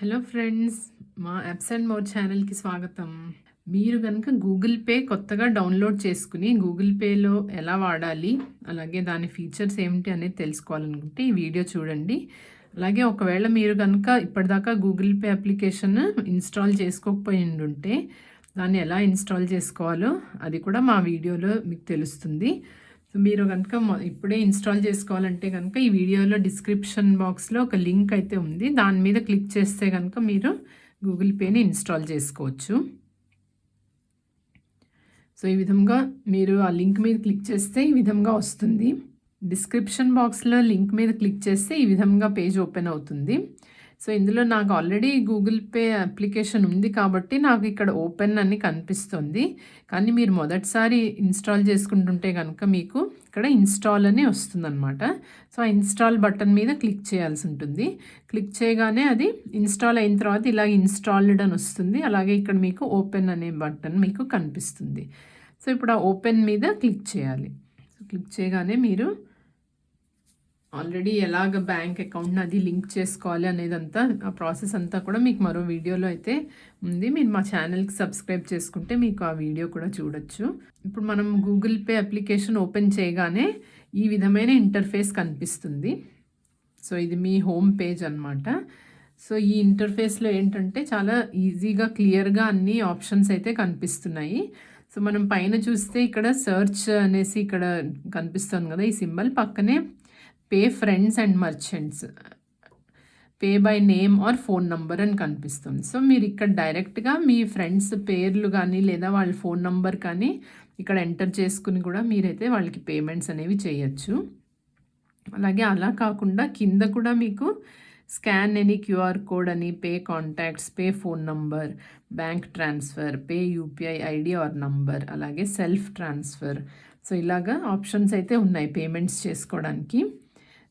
Hello friends, మా apps and more ఛానల్కి స్వాగతం. మీరు కనుక గూగుల్ పే కొత్తగా డౌన్లోడ్ చేసుకుని గూగుల్ పేలో ఎలా వాడాలి, అలాగే దాని ఫీచర్స్ ఏమిటి అనేది తెలుసుకోవాలనుకుంటే ఈ వీడియో చూడండి. అలాగే ఒకవేళ మీరు కనుక ఇప్పటిదాకా గూగుల్ పే అప్లికేషన్ ఇన్స్టాల్ చేసుకోకపోయి ఉంటే దాన్ని ఎలా ఇన్స్టాల్ చేసుకోవాలో అది కూడా మా వీడియోలో మీకు తెలుస్తుంది. సో మీరు కనుక ఇప్పుడే ఇన్స్టాల్ చేసుకోవాలంటే కనుక ఈ వీడియోలో డిస్క్రిప్షన్ బాక్స్లో ఒక లింక్ అయితే ఉంది. దాని మీద క్లిక్ చేస్తే కనుక మీరు గూగుల్ పేని ఇన్స్టాల్ చేసుకోవచ్చు. సో ఈ విధంగా మీరు ఆ లింక్ మీద క్లిక్ చేస్తే ఈ విధంగా వస్తుంది. డిస్క్రిప్షన్ బాక్స్లో లింక్ మీద క్లిక్ చేస్తే ఈ విధంగా పేజ్ ఓపెన్ అవుతుంది. సో ఇందులో నాకు ఆల్రెడీ గూగుల్ పే అప్లికేషన్ ఉంది కాబట్టి నాకు ఇక్కడ ఓపెన్ అని కనిపిస్తుంది. కానీ మీరు మొదటిసారి ఇన్స్టాల్ చేసుకుంటుంటే కనుక మీకు ఇక్కడ ఇన్స్టాల్ అని వస్తుందన్నమాట. సో ఆ ఇన్స్టాల్ బటన్ మీద క్లిక్ చేయాల్సి ఉంటుంది. క్లిక్ చేయగానే అది ఇన్స్టాల్ అయిన తర్వాత ఇలా ఇన్స్టాల్డ్ అని వస్తుంది. అలాగే ఇక్కడ మీకు ఓపెన్ అనే బటన్ మీకు కనిపిస్తుంది. సో ఇప్పుడు ఆ ఓపెన్ మీద క్లిక్ చేయాలి. సో క్లిక్ చేయగానే మీరు ఆల్రెడీ ఎలాగ బ్యాంక్ అకౌంట్ని అది లింక్ చేసుకోవాలి అనేదంతా ఆ ప్రాసెస్ అంతా కూడా మీకు మరో వీడియోలో అయితే ఉంది. మీరు మా ఛానల్కి సబ్స్క్రైబ్ చేసుకుంటే మీకు ఆ వీడియో కూడా చూడొచ్చు. ఇప్పుడు మనం గూగుల్ పే అప్లికేషన్ ఓపెన్ చేయగానే ఈ విధమైన ఇంటర్ఫేస్ కనిపిస్తుంది. సో ఇది మీ హోమ్ పేజ్ అన్నమాట. సో ఈ ఇంటర్ఫేస్లో ఏంటంటే చాలా ఈజీగా క్లియర్గా అన్ని ఆప్షన్స్ అయితే కనిపిస్తున్నాయి. సో మనం పైన చూస్తే ఇక్కడ సర్చ్ అనేసి ఇక్కడ కనిపిస్తుంది కదా, ఈ సింబల్ పక్కనే pay friends and merchants, pay by name or phone number అని కనిపిస్తుంది. సో మీరు ఇక్కడ డైరెక్ట్గా మీ ఫ్రెండ్స్ పేర్లు కానీ లేదా వాళ్ళ ఫోన్ నంబర్ కానీ ఇక్కడ ఎంటర్ చేసుకుని కూడా మీరైతే వాళ్ళకి పేమెంట్స్ అనేవి చేయొచ్చు. అలాగే అలా కాకుండా కింద కూడా మీకు స్కాన్ ఎనీ క్యూఆర్ కోడ్ అని, pay contacts, pay phone number, bank transfer, pay UPI ID are number, అలాగే సెల్ఫ్ ట్రాన్స్ఫర్. సో ఇలాగా ఆప్షన్స్ అయితే ఉన్నాయి పేమెంట్స్ చేసుకోవడానికి.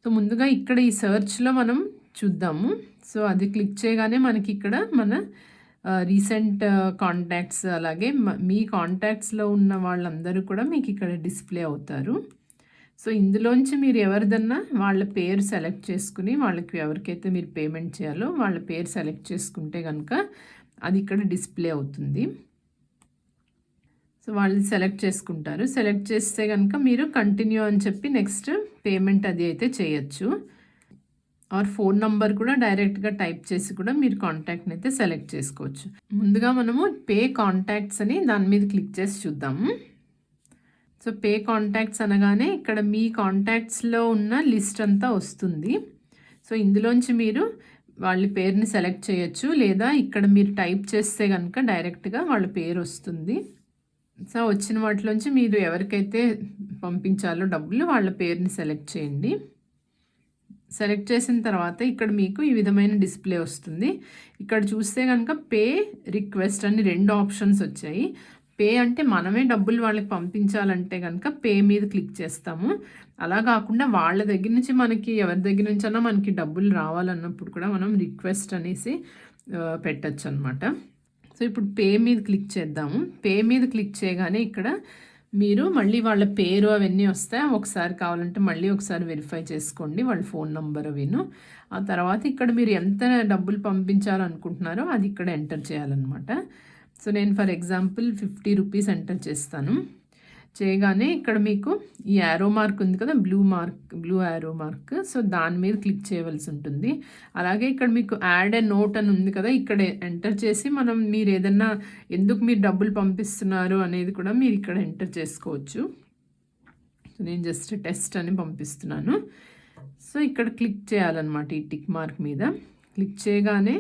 సో ముందుగా ఇక్కడ ఈ సర్చ్లో మనం చూద్దాము. సో అది క్లిక్ చేయగానే మనకి ఇక్కడ మన రీసెంట్ కాంటాక్ట్స్ అలాగే మీ కాంటాక్ట్స్లో ఉన్న వాళ్ళందరూ కూడా మీకు ఇక్కడ డిస్ప్లే అవుతారు. సో ఇందులోంచి మీరు ఎవరిదన్నా వాళ్ళ పేరు సెలెక్ట్ చేసుకుని వాళ్ళకి ఎవరికైతే మీరు పేమెంట్ చేయాలో వాళ్ళ పేరు సెలెక్ట్ చేసుకుంటే కనుక అది ఇక్కడ డిస్ప్లే అవుతుంది. సో వాళ్ళు సెలెక్ట్ చేసుకుంటారు. సెలెక్ట్ చేస్తే కనుక మీరు కంటిన్యూ అని చెప్పి నెక్స్ట్ పేమెంట్ అది అయితే చేయొచ్చు. ఆర్ ఫోన్ నంబర్ కూడా డైరెక్ట్గా టైప్ చేసి కూడా మీరు కాంటాక్ట్ని అయితే సెలెక్ట్ చేసుకోవచ్చు. ముందుగా మనము పే కాంటాక్ట్స్ అని దాని మీద క్లిక్ చేసి చూద్దాము. సో పే కాంటాక్ట్స్ అనగానే ఇక్కడ మీ కాంటాక్ట్స్లో ఉన్న లిస్ట్ అంతా వస్తుంది. సో ఇందులోంచి మీరు వాళ్ళ పేరుని సెలెక్ట్ చేయొచ్చు, లేదా ఇక్కడ మీరు టైప్ చేస్తే కనుక డైరెక్ట్గా వాళ్ళ పేరు వస్తుంది. సో వచ్చిన వాటిలోంచి మీరు ఎవరికైతే పంపించాలో డబ్బులు వాళ్ళ పేరుని సెలెక్ట్ చేయండి. సెలెక్ట్ చేసిన తర్వాత ఇక్కడ మీకు ఈ విధమైన డిస్ప్లే వస్తుంది. ఇక్కడ చూస్తే కనుక పే రిక్వెస్ట్ అని 2 ఆప్షన్స్ వచ్చాయి. పే అంటే మనమే డబ్బులు వాళ్ళకి పంపించాలంటే కనుక పే మీద క్లిక్ చేస్తాము. అలా కాకుండా వాళ్ళ దగ్గర నుంచి మనకి ఎవరి దగ్గర నుంచి అన్నా మనకి డబ్బులు రావాలన్నప్పుడు కూడా మనం రిక్వెస్ట్ అనేసి పెట్టచ్చు అనమాట. సో ఇప్పుడు పే మీద క్లిక్ చేద్దాము. పే మీద క్లిక్ చేయగానే ఇక్కడ మీరు మళ్ళీ వాళ్ళ పేరు అవన్నీ వస్తాయి. ఒకసారి కావాలంటే మళ్ళీ ఒకసారి వెరిఫై చేసుకోండి వాళ్ళ ఫోన్ నంబర్ అవిను. ఆ తర్వాత ఇక్కడ మీరు ఎంత డబ్బులు పంపించాలనుకుంటున్నారో అది ఇక్కడ ఎంటర్ చేయాలన్నమాట. సో నేను ఫర్ ఎగ్జాంపుల్ 50 రూపీస్ ఎంటర్ చేస్తాను. చేయగానే ఇక్కడ మీకు ఈ యారో మార్క్ ఉంది కదా, బ్లూ యారో మార్క్. సో దాని మీద క్లిక్ చేయవలసి ఉంటుంది. అలాగే ఇక్కడ మీకు యాడ్ ఎ నోట్ అని ఉంది కదా, ఇక్కడ ఎంటర్ చేసి మీరు ఏదన్నా ఎందుకు మీరు డబ్బులు పంపిస్తున్నారు అనేది కూడా మీరు ఇక్కడ ఎంటర్ చేసుకోవచ్చు. సో నేను జస్ట్ టెస్ట్ అని పంపిస్తున్నాను. సో ఇక్కడ క్లిక్ చేయాలన్నమాట. ఈ టిక్ మార్క్ మీద క్లిక్ చేయగానే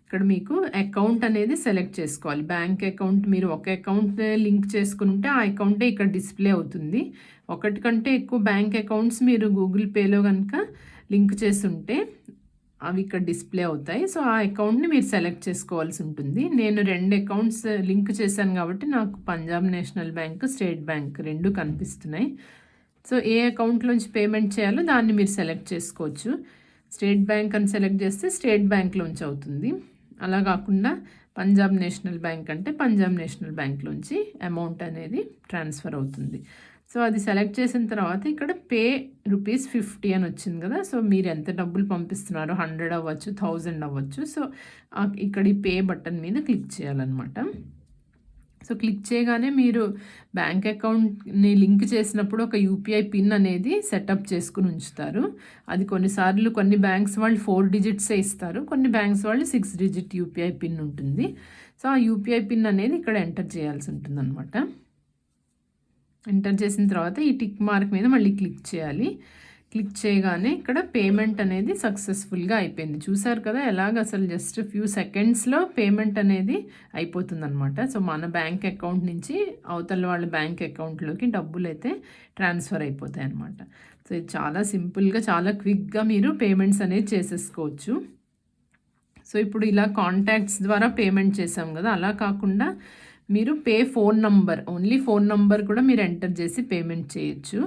ఇక్కడ మీకు అకౌంట్ అనేది సెలెక్ట్ చేసుకోవాలి. బ్యాంక్ అకౌంట్ మీరు ఒక అకౌంట్ లింక్ చేసుకుని ఉంటే ఆ అకౌంటే ఇక్కడ డిస్ప్లే అవుతుంది. ఒకటి కంటే ఎక్కువ బ్యాంక్ అకౌంట్స్ మీరు గూగుల్ పేలో కనుక లింక్ చేసి ఉంటే అవి ఇక్కడ డిస్ప్లే అవుతాయి. సో ఆ అకౌంట్ని మీరు సెలెక్ట్ చేసుకోవాల్సి ఉంటుంది. నేను 2 అకౌంట్స్ లింక్ చేశాను కాబట్టి నాకు Punjab national bank, state bank 2 కనిపిస్తున్నాయి. సో ఏ అకౌంట్లోంచి పేమెంట్ చేయాలో దాన్ని మీరు సెలెక్ట్ చేసుకోవచ్చు. స్టేట్ బ్యాంక్ అని సెలెక్ట్ చేస్తే స్టేట్ బ్యాంక్లోంచి అవుతుంది. అలా కాకుండా పంజాబ్ నేషనల్ బ్యాంక్ అంటే పంజాబ్ నేషనల్ బ్యాంక్లోంచి అమౌంట్ అనేది ట్రాన్స్ఫర్ అవుతుంది. సో సో అది సెలెక్ట్ చేసిన తర్వాత ఇక్కడ పే ₹50 అని వచ్చింది కదా. సో మీరు ఎంత డబ్బులు పంపిస్తున్నారో 100 అవ్వచ్చు, 1000 అవ్వచ్చు. సో ఇక్కడ ఈ పే బటన్ మీద క్లిక్ చేయాలన్నమాట. సో క్లిక్ చేయగానే మీరు బ్యాంక్ అకౌంట్ని లింక్ చేసినప్పుడు ఒక యూపీఐ పిన్ అనేది సెటప్ చేసుకుని ఉంచుతారు. అది కొన్నిసార్లు కొన్ని బ్యాంక్స్ వాళ్ళు 4 డిజిట్సే ఇస్తారు, కొన్ని బ్యాంక్స్ వాళ్ళు 6 డిజిట్ యూపీఐ పిన్ ఉంటుంది. సో ఆ యూపీఐ పిన్ అనేది ఇక్కడ ఎంటర్ చేయాల్సి ఉంటుందన్నమాట. ఎంటర్ చేసిన తర్వాత ఈ టిక్ మార్క్ మీద మళ్ళీ క్లిక్ చేయాలి. క్లిక్ చేయగానే ఇక్కడ పేమెంట్ అనేది సక్సెస్ఫుల్గా అయిపోయింది. చూసారు కదా ఎలాగ అసలు జస్ట్ ఫ్యూ సెకండ్స్లో పేమెంట్ అనేది అయిపోతుందన్నమాట. సో మన బ్యాంక్ అకౌంట్ నుంచి అవతల వాళ్ళ బ్యాంక్ అకౌంట్లోకి డబ్బులు అయితే ట్రాన్స్ఫర్ అయిపోతాయి అన్నమాట. సో ఇది చాలా సింపుల్గా, చాలా క్విక్గా మీరు పేమెంట్స్ అనేది చేసేసుకోవచ్చు. సో ఇప్పుడు ఇలా కాంటాక్ట్స్ ద్వారా పేమెంట్ చేసాం కదా, అలా కాకుండా మీరు pay phone number, only phone number కూడా మీరు ఎంటర్ చేసి పేమెంట్ చేయొచ్చు.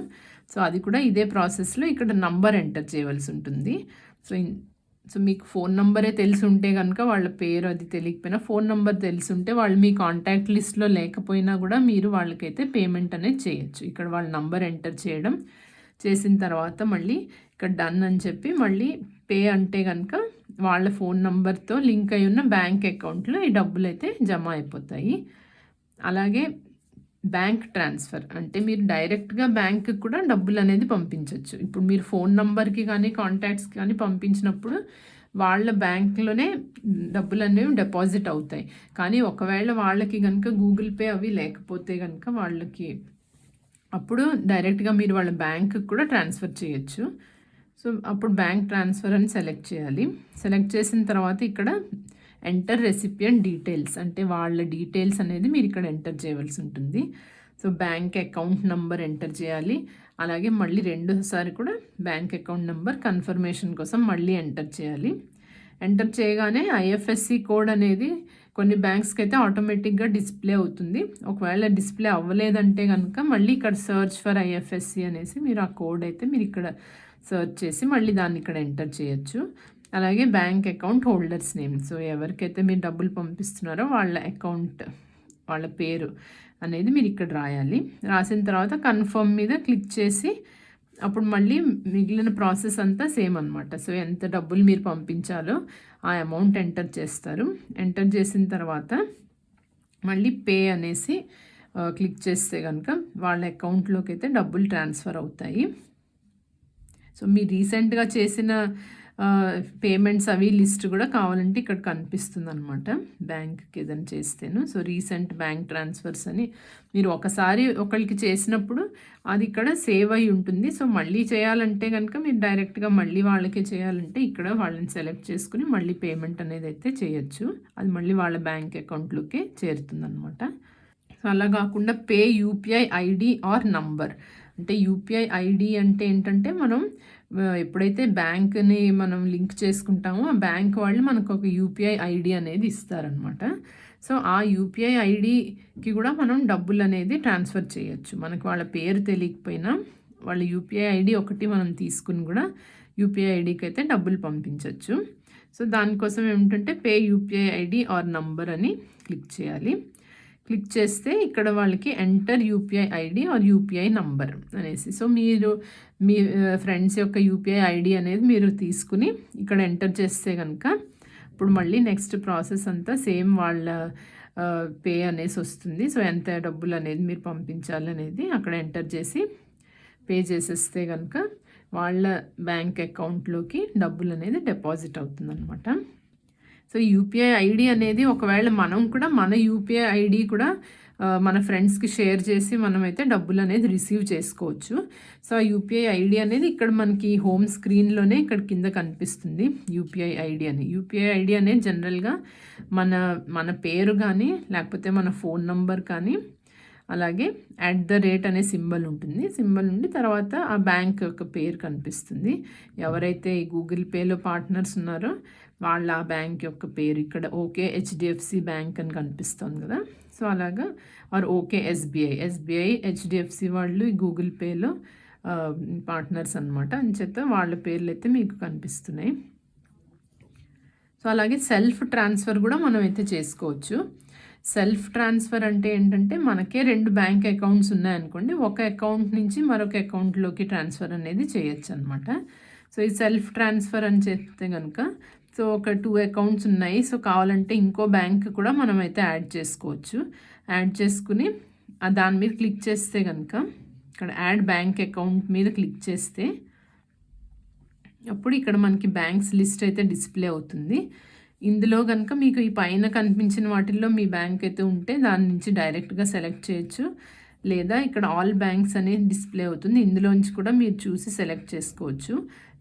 సో అది కూడా ఇదే ప్రాసెస్లో ఇక్కడ నంబర్ ఎంటర్ చేయవలసి ఉంటుంది. సో మీకు ఫోన్ నంబరే తెలిసి ఉంటే కనుక వాళ్ళ పేరు అది తెలియకపోయినా, ఫోన్ నంబర్ తెలిసి ఉంటే వాళ్ళు మీ కాంటాక్ట్ లిస్ట్లో లేకపోయినా కూడా మీరు వాళ్ళకైతే పేమెంట్ అనేది చేయొచ్చు. ఇక్కడ వాళ్ళ నంబర్ ఎంటర్ చేయడం చేసిన తర్వాత మళ్ళీ ఇక్కడ డన్ అని చెప్పి మళ్ళీ పే అంటే కనుక వాళ్ళ ఫోన్ నంబర్తో లింక్ అయి ఉన్న బ్యాంక్ అకౌంట్లో ఈ డబ్బులు అయితే జమ అయిపోతాయి. అలాగే బ్యాంక్ ట్రాన్స్ఫర్ అంటే మీరు డైరెక్ట్గా బ్యాంక్కి కూడా డబ్బులు అనేది పంపించవచ్చు. ఇప్పుడు మీరు ఫోన్ నంబర్కి కానీ కాంటాక్ట్స్కి కానీ పంపించినప్పుడు వాళ్ళ బ్యాంక్లోనే డబ్బులు అనేవి డిపాజిట్ అవుతాయి. కానీ ఒకవేళ వాళ్ళకి కనుక గూగుల్ పే అవి లేకపోతే కనుక వాళ్ళకి అప్పుడు డైరెక్ట్గా మీరు వాళ్ళ బ్యాంక్కి కూడా ట్రాన్స్ఫర్ చేయొచ్చు. సో అప్పుడు బ్యాంక్ ట్రాన్స్ఫర్ అని సెలెక్ట్ చేయాలి. సెలెక్ట్ చేసిన తర్వాత ఇక్కడ ఎంటర్ రెసిపియంట్ డీటెయిల్స్ అంటే వాళ్ళ డీటెయిల్స్ అనేది మీరు ఇక్కడ ఎంటర్ చేయవలసి ఉంటుంది. So bank account number enter చేయాలి. అలాగే మళ్ళీ రెండోసారి కూడా బ్యాంక్ అకౌంట్ నెంబర్ కన్ఫర్మేషన్ కోసం మళ్ళీ ఎంటర్ చేయాలి. ఎంటర్ చేయగానే ఐఎఫ్ఎస్సి కోడ్ అనేది కొన్ని బ్యాంక్స్కి అయితే ఆటోమేటిక్గా డిస్ప్లే అవుతుంది. ఒకవేళ డిస్ప్లే అవ్వలేదంటే కనుక మళ్ళీ ఇక్కడ సర్చ్ ఫర్ ఐఎఫ్ఎస్సి అనేసి మీరు ఆ కోడ్ అయితే మీరు ఇక్కడ సర్చ్ చేసి మళ్ళీ దాన్ని ఇక్కడ ఎంటర్ చేయొచ్చు. అలాగే bank account holders name, so ఎవరికైతే మీరు డబ్బులు పంపిస్తున్నారో వాళ్ళ అకౌంట్, వాళ్ళ పేరు అనేది మీరు ఇక్కడ రాయాలి. రాసిన తర్వాత కన్ఫర్మ్ మీద క్లిక్ చేసి అప్పుడు మళ్ళీ మిగిలిన ప్రాసెస్ అంతా సేమ్ అనమాట. సో ఎంత డబ్బులు మీరు పంపించాలో ఆ అమౌంట్ ఎంటర్ చేస్తారు. ఎంటర్ చేసిన తర్వాత మళ్ళీ పే అనేసి క్లిక్ చేస్తే కనుక వాళ్ళ అకౌంట్లోకి అయితే డబ్బులు ట్రాన్స్ఫర్ అవుతాయి. సో మీరు రీసెంట్గా చేసిన పేమెంట్స్ అవి లిస్ట్ కూడా కావాలంటే ఇక్కడ కనిపిస్తుంది అనమాట. బ్యాంక్కి ఏదైనా చేస్తేను సో రీసెంట్ బ్యాంక్ ట్రాన్స్ఫర్స్ అని మీరు ఒకసారి ఒకరికి చేసినప్పుడు అది ఇక్కడ సేవ్ అయి ఉంటుంది. సో మళ్ళీ చేయాలంటే కనుక మీరు డైరెక్ట్గా మళ్ళీ వాళ్ళకి చేయాలంటే ఇక్కడ వాళ్ళని సెలెక్ట్ చేసుకుని మళ్ళీ పేమెంట్ అనేది అయితే చేయొచ్చు. అది మళ్ళీ వాళ్ళ బ్యాంక్ అకౌంట్లోకి చేరుతుంది అనమాట. సో అలా కాకుండా pay UPI ID are number అంటే యూపీఐ ఐడి అంటే ఏంటంటే మనం ఎప్పుడైతే బ్యాంక్ని మనం లింక్ చేసుకుంటామో ఆ బ్యాంక్ వాళ్ళు మనకు ఒక యూపీఐ ఐడి అనేది ఇస్తారనమాట. సో ఆ యూపీఐ ఐడికి కూడా మనం డబ్బులు అనేది ట్రాన్స్ఫర్ చేయొచ్చు. మనకు వాళ్ళ పేరు తెలియకపోయినా వాళ్ళ యూపీఐ ఐడి ఒకటి మనం తీసుకుని కూడా యూపీఐ ఐడికి అయితే డబ్బులు పంపించవచ్చు. సో దానికోసం ఏమిటంటే pay UPI ID are number అని క్లిక్ చేయాలి. క్లిక్ చేస్తే ఇక్కడ వాళ్ళకి enter UPI ID are UPI number అనేసి, సో మీరు మీ ఫ్రెండ్స్ యొక్క యూపీఐ ఐడి అనేది మీరు తీసుకుని ఇక్కడ ఎంటర్ చేస్తే కనుక ఇప్పుడు మళ్ళీ నెక్స్ట్ ప్రాసెస్ అంతా సేమ్ వాళ్ళ పే అనేసి వస్తుంది. సో ఎంత డబ్బులు అనేది మీరు పంపించాలి అనేది అక్కడ ఎంటర్ చేసి పే చేసేస్తే కనుక వాళ్ళ బ్యాంక్ అకౌంట్లోకి డబ్బులు అనేది డిపాజిట్ అవుతుంది అనమాట. సో యూపీఐ ఐడి అనేది ఒకవేళ మనం కూడా మన యూపీఐ ఐడి కూడా మన ఫ్రెండ్స్కి షేర్ చేసి మనమైతే డబ్బులు అనేది రిసీవ్ చేసుకోవచ్చు. సో ఆ యూపీఐ ఐడి అనేది ఇక్కడ మనకి హోమ్ స్క్రీన్లోనే ఇక్కడ కింద కనిపిస్తుంది యూపీఐ ఐడి అని. యూపీఐ ఐడి అనేది జనరల్గా మన పేరు కానీ లేకపోతే మన ఫోన్ నంబర్ కానీ అలాగే @ అనే సింబల్ ఉంటుంది. సింబల్ నుండి తర్వాత ఆ బ్యాంక్ యొక్క పేరు కనిపిస్తుంది. ఎవరైతే ఈ గూగుల్ పేలో పార్ట్నర్స్ ఉన్నారో వాళ్ళ ఆ బ్యాంక్ యొక్క పేరు ఇక్కడ ఓకే హెచ్డిఎఫ్సి బ్యాంక్ అని కనిపిస్తుంది కదా. సో అలాగా ఆర్ ఓకే ఎస్బీఐ హెచ్డిఎఫ్సి వాళ్ళు ఈ గూగుల్ పేలో పార్ట్నర్స్ అనమాట. అంచేత వాళ్ళ పేర్లు అయితే మీకు కనిపిస్తున్నాయి. సో అలాగే సెల్ఫ్ ట్రాన్స్ఫర్ కూడా మనం అయితే చేసుకోవచ్చు. సెల్ఫ్ ట్రాన్స్ఫర్ అంటే ఏంటంటే మనకే 2 బ్యాంక్ అకౌంట్స్ ఉన్నాయనుకోండి, ఒక అకౌంట్ నుంచి మరొక అకౌంట్లోకి ట్రాన్స్ఫర్ అనేది చేయొచ్చు అనమాట. సో ఈ సెల్ఫ్ ట్రాన్స్ఫర్ అని చెప్తే కనుక, సో ఒక 2 అకౌంట్స్ ఉన్నాయి, సో కావాలంటే ఇంకో బ్యాంక్ కూడా మనం అయితే యాడ్ చేసుకోవచ్చు. యాడ్ చేసుకుని దాని మీద క్లిక్ చేస్తే కనుక, ఇక్కడ యాడ్ బ్యాంక్ అకౌంట్ మీద క్లిక్ చేస్తే అప్పుడు ఇక్కడ మనకి బ్యాంక్స్ లిస్ట్ అయితే డిస్ప్లే అవుతుంది. ఇందులో కనుక మీకు ఈ పైన కనిపించిన వాటిల్లో మీ బ్యాంక్ అయితే ఉంటే దాని నుంచి డైరెక్ట్గా సెలెక్ట్ చేయొచ్చు, లేదా ఇక్కడ ఆల్ బ్యాంక్స్ అనేది డిస్ప్లే అవుతుంది, ఇందులోంచి కూడా మీరు చూసి సెలెక్ట్ చేసుకోవచ్చు,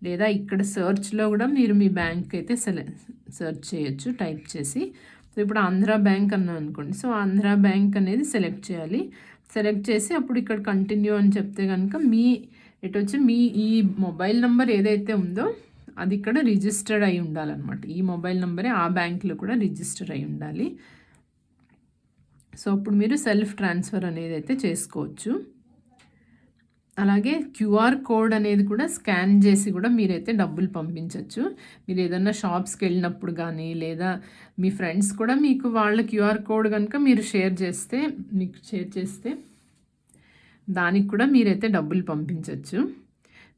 లేదా ఇక్కడ సర్చ్లో కూడా మీరు మీ బ్యాంక్ అయితే సెర్చ్ చేయొచ్చు టైప్ చేసి. సో ఇప్పుడు ఆంధ్ర బ్యాంక్ అన్నాను అనుకోండి, సో ఆంధ్ర బ్యాంక్ అనేది సెలెక్ట్ చేయాలి. సెలెక్ట్ చేసి అప్పుడు ఇక్కడ కంటిన్యూ అని చెప్తే కనుక మీ ఈ మొబైల్ నెంబర్ ఏదైతే ఉందో అది ఇక్కడ రిజిస్టర్డ్ అయి ఉండాలన్నమాట. ఈ మొబైల్ నెంబరే ఆ బ్యాంక్లో కూడా రిజిస్టర్ అయి ఉండాలి. సో అప్పుడు మీరు సెల్ఫ్ ట్రాన్స్ఫర్ అనేది అయితే చేసుకోవచ్చు. అలాగే క్యూఆర్ కోడ్ అనేది కూడా స్కాన్ చేసి కూడా మీరైతే డబ్బులు పంపించవచ్చు. మీరు ఏదన్నా షాప్స్కి వెళ్ళినప్పుడు కానీ, లేదా మీ ఫ్రెండ్స్ కూడా మీకు వాళ్ళ క్యూఆర్ కోడ్ కనుక మీరు షేర్ చేస్తే దానికి కూడా మీరైతే డబ్బులు పంపించవచ్చు.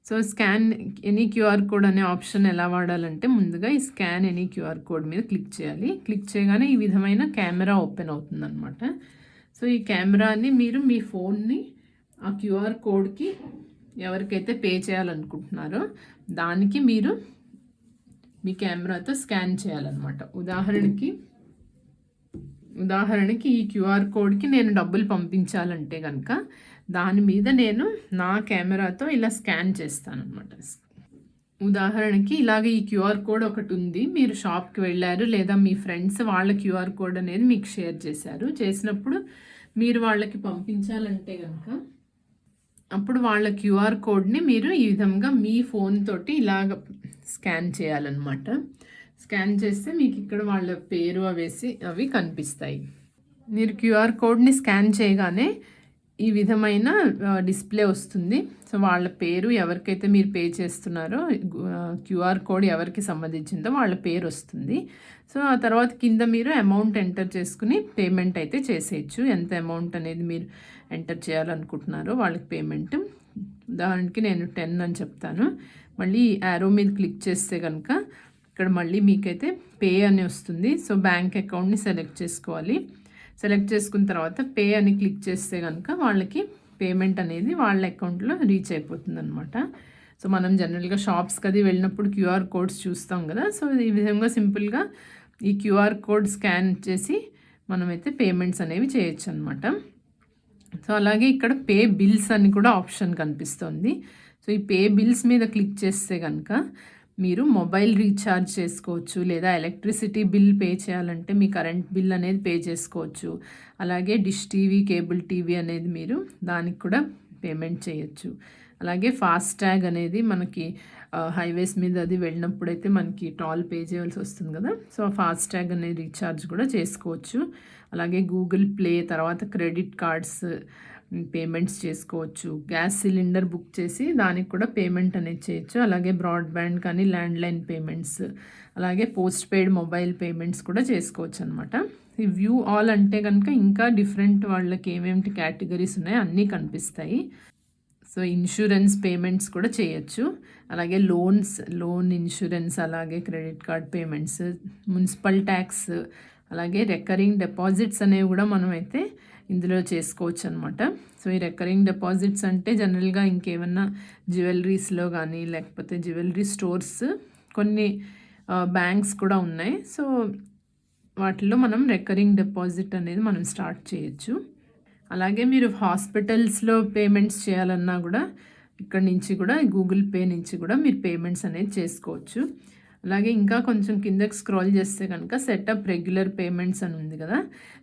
So scan any QR code అనే ఆప్షన్ ఎలా వాడాలంటే, ముందుగా ఈ స్కాన్ ఎనీ క్యూఆర్ కోడ్ మీద క్లిక్ చేయాలి. క్లిక్ చేయగానే ఈ విధమైన కెమెరా ఓపెన్ అవుతుందన్నమాట. సో ఈ కెమెరాని మీరు మీ ఫోన్ని ఆ క్యూఆర్ కోడ్కి ఎవరికైతే పే చేయాలనుకుంటున్నారో దానికి మీరు మీ కెమెరాతో స్కాన్ చేయాలన్నమాట. ఉదాహరణకి ఈ క్యూఆర్ కోడ్కి నేను డబ్బులు పంపించాలంటే కనుక దాని మీద నేను నా కెమెరాతో ఇలా స్కాన్ చేస్తాను అనమాట. ఉదాహరణకి ఇలాగ ఈ క్యూఆర్ కోడ్ ఒకటి ఉంది, మీరు షాప్కి వెళ్ళారు, లేదా మీ ఫ్రెండ్స్ వాళ్ళ క్యూఆర్ కోడ్ అనేది మీకు షేర్ చేసినప్పుడు మీరు వాళ్ళకి పంపించాలంటే కనుక అప్పుడు వాళ్ళ క్యూఆర్ కోడ్ని మీరు ఈ విధంగా మీ ఫోన్ తోటి ఇలాగ స్కాన్ చేయాలన్నమాట. స్కాన్ చేస్తే మీకు ఇక్కడ వాళ్ళ పేరు అవి కనిపిస్తాయి. మీరు క్యూఆర్ కోడ్ని స్కాన్ చేయగానే ఈ విధమైన డిస్ప్లే వస్తుంది. సో వాళ్ళ పేరు, ఎవరికైతే మీరు పే చేస్తున్నారో క్యూఆర్ కోడ్ ఎవరికి సంబంధించిందో వాళ్ళ పేరు వస్తుంది. సో ఆ తర్వాత కింద మీరు అమౌంట్ ఎంటర్ చేసుకుని పేమెంట్ అయితే చేసేయచ్చు. ఎంత అమౌంట్ అనేది మీరు ఎంటర్ చేయాలనుకుంటున్నారో వాళ్ళకి పేమెంట్. ఉదాహరణకి నేను 10 అని చెప్తాను. మళ్ళీ యారో మీద క్లిక్ చేస్తే కనుక ఇక్కడ మళ్ళీ మీకైతే పే అని వస్తుంది. సో బ్యాంక్ అకౌంట్ని సెలెక్ట్ చేసుకోవాలి. సెలెక్ట్ చేసుకున్న తర్వాత పే అని క్లిక్ చేస్తే కనుక వాళ్ళకి పేమెంట్ అనేది వాళ్ళ అకౌంట్లో రీచ్ అయిపోతుంది అనమాట. సో మనం జనరల్గా షాప్స్కి అది వెళ్ళినప్పుడు క్యూఆర్ కోడ్స్ చూస్తాం కదా. సో ఈ విధంగా సింపుల్గా ఈ క్యూఆర్ కోడ్ స్కాన్ చేసి మనమైతే పేమెంట్స్ అనేవి చేయొచ్చు అనమాట. సో అలాగే ఇక్కడ పే బిల్స్ అని కూడా ఆప్షన్ కనిపిస్తుంది. సో ఈ పే బిల్స్ మీద క్లిక్ చేస్తే కనుక మీరు మొబైల్ రీఛార్జ్ చేసుకోవచ్చు, లేదా ఎలక్ట్రిసిటీ బిల్ పే చేయాలంటే మీ కరెంట్ బిల్ అనేది పే చేసుకోవచ్చు. అలాగే డిష్ టీవీ, కేబుల్ టీవీ అనేది మీరు దానికి కూడా పేమెంట్ చేయొచ్చు. అలాగే ఫాస్టాగ్ అనేది మనకి హైవేస్ మీద అది వెళ్ళినప్పుడైతే మనకి టోల్ పే చేయాల్సి వస్తుంది కదా. సో ఫాస్టాగ్ అనేది రీఛార్జ్ కూడా చేసుకోవచ్చు. అలాగే గూగుల్ ప్లే, తర్వాత క్రెడిట్ కార్డ్స్ పేమెంట్స్ చేసుకోవచ్చు. గ్యాస్ సిలిండర్ బుక్ చేసి దానికి కూడా పేమెంట్ అనేది చేయొచ్చు. అలాగే బ్రాడ్బ్యాండ్ కానీ ల్యాండ్లైన్ పేమెంట్స్, అలాగే పోస్ట్ పెయిడ్ మొబైల్ పేమెంట్స్ కూడా చేసుకోవచ్చు అనమాట. ఈ వ్యూ ఆల్ అంటే కనుక ఇంకా డిఫరెంట్ వాళ్ళకి ఏమేమి కేటగిరీస్ ఉన్నాయో అన్నీ కనిపిస్తాయి. సో ఇన్సూరెన్స్ పేమెంట్స్ కూడా చేయొచ్చు. అలాగే లోన్ ఇన్సూరెన్స్, అలాగే credit card payments, municipal tax, అలాగే రికరింగ్ డిపాజిట్స్ అనేవి కూడా మనమైతే ఇందులో చేసుకోవచ్చు అనమాట. సో ఈ రికరింగ్ డిపాజిట్స్ అంటే జనరల్గా ఇంకేమన్నా జ్యువెలరీస్లో కానీ, లేకపోతే జ్యువెలరీ స్టోర్స్ కొన్ని బ్యాంక్స్ కూడా ఉన్నాయి. సో వాటిలో మనం రికరింగ్ డిపాజిట్ అనేది మనం స్టార్ట్ చేయొచ్చు. అలాగే మీరు హాస్పిటల్స్లో పేమెంట్స్ చేయాలన్నా కూడా ఇక్కడ నుంచి కూడా గూగుల్ పే నుంచి కూడా మీరు పేమెంట్స్ అనేది చేసుకోవచ్చు. అలాగే ఇంకా కొంచెం కిందకి స్క్రోల్ చేస్తే కనుక సెటప్ రెగ్యులర్ పేమెంట్స్ అని ఉంది కదా.